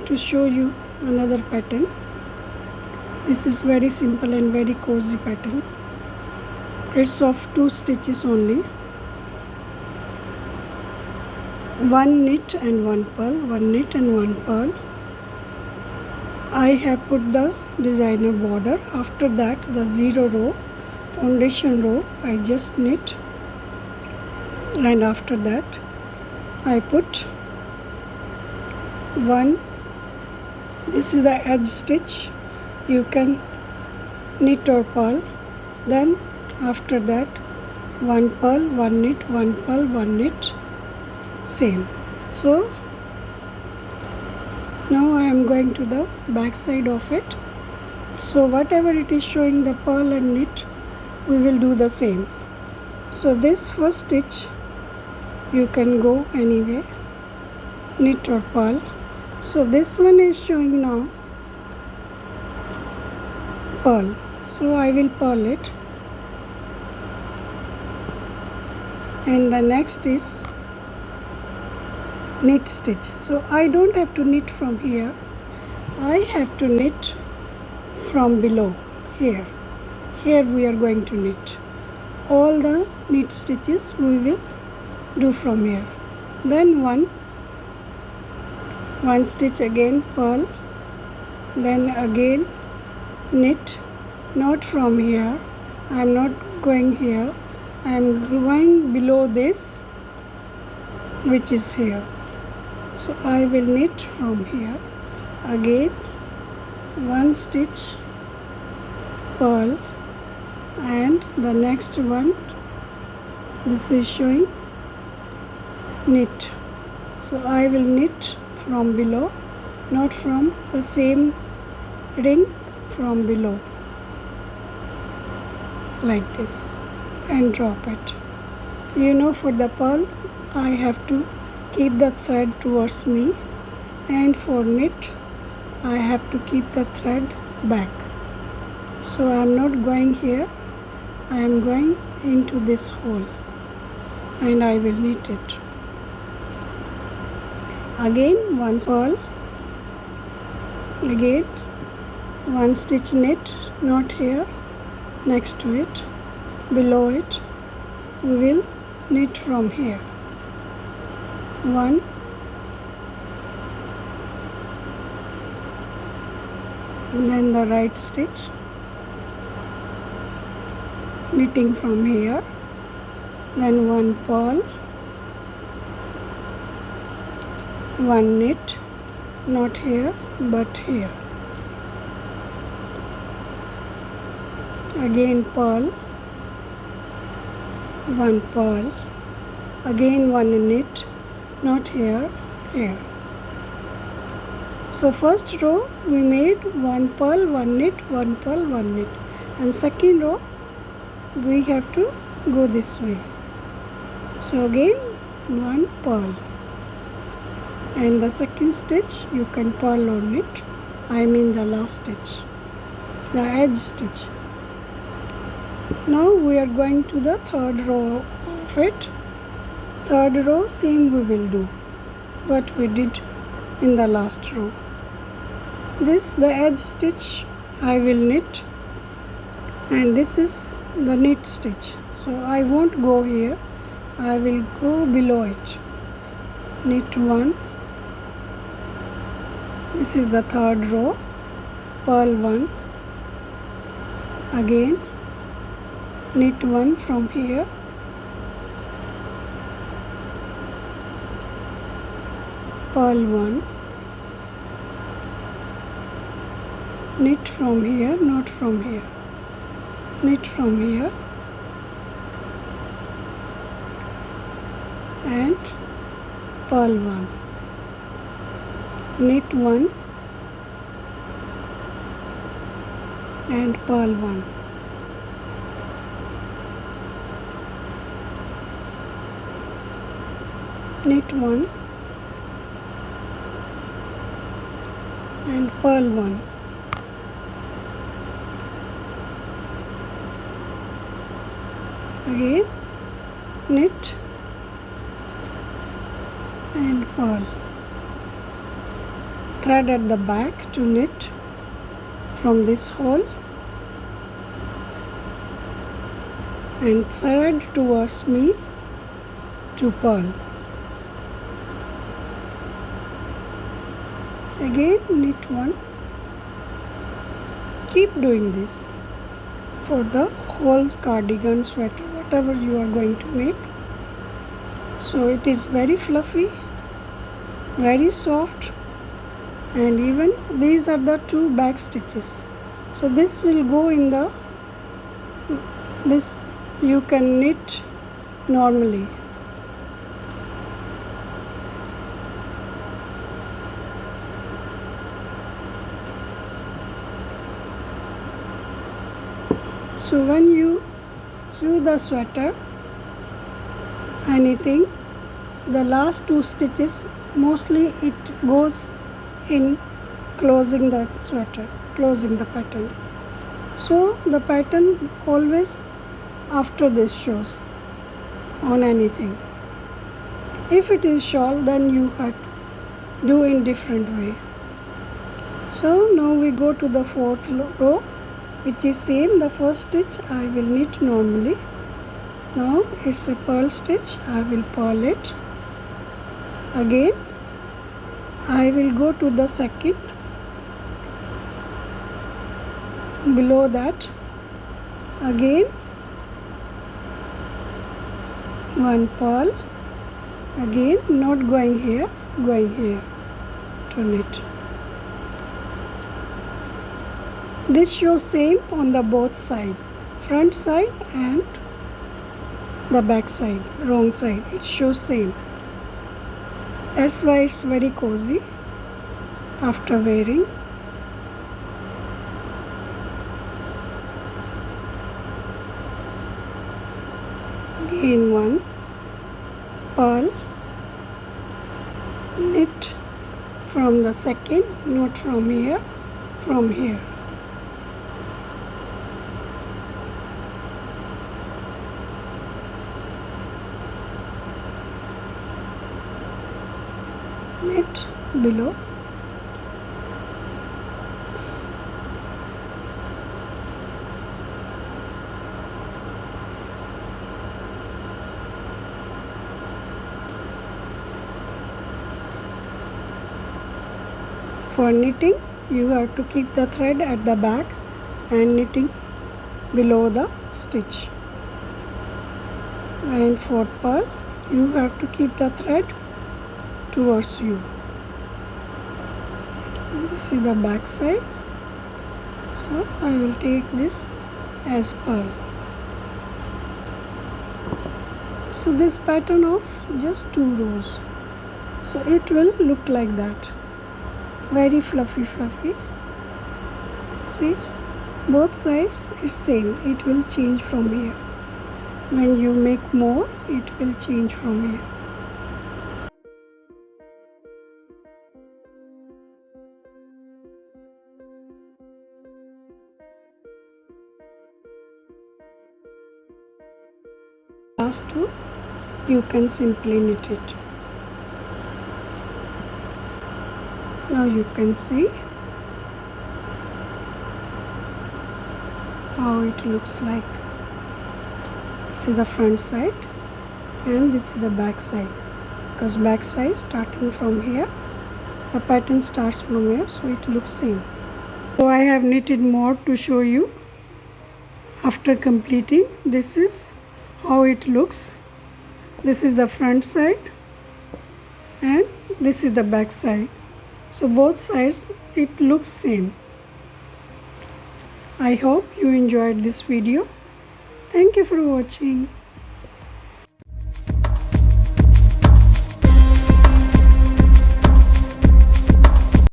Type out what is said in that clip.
to show you another pattern. This is very simple and very cozy pattern. It's of 2 stitches only. 1 knit and 1 purl, 1 knit and 1 purl. I have put the designer border. After that, the 0 row, foundation row, I just knit, and after that I put 1. This is the edge stitch. You can knit or purl. Then after that 1 purl, 1 knit, 1 purl, 1 knit, same. So now I am going to the back side of it. So whatever it is showing the purl and knit, we will do the same. So this first stitch you can go anyway, knit or purl. So this one is showing now purl, so I will purl it, and the next is knit stitch. So I don't have to knit from here, I have to knit from below. Here we are going to knit. All the knit stitches we will do from here. Then one stitch, again purl, then again knit, not from here, I am not going here, I am going below this, which is here. So I will knit from here, again 1 stitch purl, and the next one, this is showing knit. So I will knit from below, not from the same ring, from below, like this, and drop it. You know, for the purl I have to keep the thread towards me, and for knit I have to keep the thread back. So I am not going here, I am going into this hole, and I will knit it. Again 1 purl, again 1 stitch knit, not here, next to it, below it, we will knit from here. 1, then the right stitch, knitting from here, then 1 purl, 1 knit, not here but here, again purl, 1 purl, again 1 knit, not here, here. So first row we made 1 purl, 1 knit, 1 purl, 1 knit, and second row we have to go this way. So again 1 purl, and the second stitch you can purl or knit, I mean the last stitch, the edge stitch. Now we are going to the third row of it. Third row, same we will do what we did in the last row. This, the edge stitch, I will knit, and this is the knit stitch. So I won't go here, I will go below it. Knit 1. This is the third row, purl 1, again knit 1 from here, purl 1, knit from here, not from here, knit from here, and purl 1, knit 1 and purl 1. Knit 1 and purl 1. Again knit and purl. thread at the back to knit from this hole and thread towards me to purl. Again knit one. Keep doing this for the whole cardigan, sweater, whatever you are going to make. So it is very fluffy, very soft, and even these are the 2 back stitches. So this will go in this you can knit normally. So when you sew the sweater, anything, the last 2 stitches mostly it goes in closing the sweater, closing the pattern. So the pattern always after this shows on anything. If it is shawl, then you have to do in different way. So now we go to the 4th row, which is same. The first stitch I will knit normally. Now it's a purl stitch. I will purl it. Again I will go to the second. Below that again 1 purl. Again not going here, going here to knit. This shows same on the both side, front side and the back side, wrong side. It shows same. That's why it's very cozy after wearing. Again 1 purl, knit from the second, not from here, from here. Knit below. For knitting, you have to keep the thread at the back and knitting below the stitch. And for purl, you have to keep the thread towards you. This is the back side. So I will take this as purl. So this pattern of just 2 rows. So it will look like that. Very fluffy. See, both sides is same. It will change from here. When you make more, it will change from here. Last 2, you can simply knit it. Now you can see how it looks like. This is the front side and this is the back side, because back side starting from here, the pattern starts from here, so it looks same. So I have knitted more to show you. After completing, this is how it looks. This is the front side and this is the back side. So both sides it looks same. I hope you enjoyed this video. Thank you for watching.